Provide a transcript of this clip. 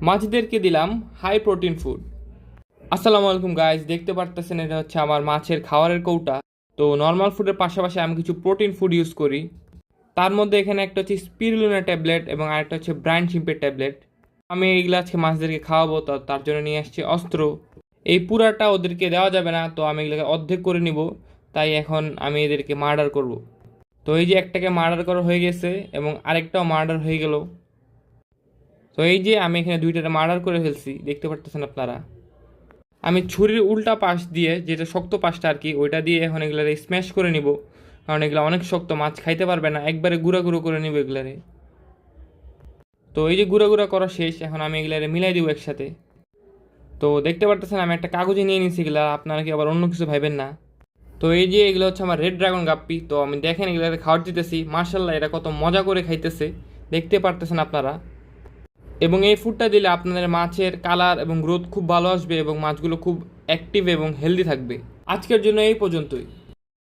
মাছদেরকে দিলাম high protein food. আসসালামু আলাইকুম গাইস, দেখতে পারতেছেন এটা হচ্ছে আমার মাছের খাবারের কৌটা। তো নর্মাল ফুডের পাশাপাশি আমি কিছু প্রোটিন ফুড ইউজ করি। তার মধ্যে এখানে একটা হচ্ছে স্পিরুলিনা ট্যাবলেট এবং আরেকটা হচ্ছে ব্রাইন শিম্পের ট্যাবলেট। আমি এইগুলো আজকে মাছদেরকে খাওয়াবো, তো তার জন্য নিয়ে আসছি অস্ত্র। এই পুরাটা ওদেরকে দেওয়া যাবে না, তো আমি এগুলোকে অর্ধেক করে নিব। তাই এখন আমি এদেরকে মার্ডার করব। তো এই যে একটাকে মার্ডার করা হয়ে গেছে এবং আরেকটাও মার্ডার হয়ে গেল। তো এই যে আমি এখানে দুইটাতে মার্ডার করে ফেলছি, দেখতে পারতেছেন আপনারা। আমি ছুরির উল্টা পাশ দিয়ে, যেটা শক্ত পাশটা আর কি, ওইটা দিয়ে এখন এগুলারে স্ম্যাশ করে নিব। কারণ এগুলো অনেক শক্ত, মাছ খাইতে পারবে না, একবারে গুঁড়া গুঁড়ো করে নিব এগুলারে। তো এই যে গুঁড়া গুঁড়া করা শেষ, এখন আমি এগুলারে মিলাই দিব একসাথে। তো দেখতে পারতেছেন আমি একটা কাগজে নিয়ে নিছি এগুলা, আপনারা কি আবার অন্য কিছু ভাইবেন না। তো এই যে এগুলো হচ্ছে আমার রেড ড্রাগন গাপ্পি। তো আমি দেখেন এগুলারে খাওয়ার দিতেছি, মার্শাল্লাহ এরা কত মজা করে খাইতেছে, দেখতে পারতেছেন আপনারা। এবং এই ফুডটা দিলে আপনাদের মাছের কালার এবং গ্রোথ খুব ভালো আসবে এবং মাছগুলো খুব অ্যাক্টিভ এবং হেলদি থাকবে। আজকের জন্য এই পর্যন্তই।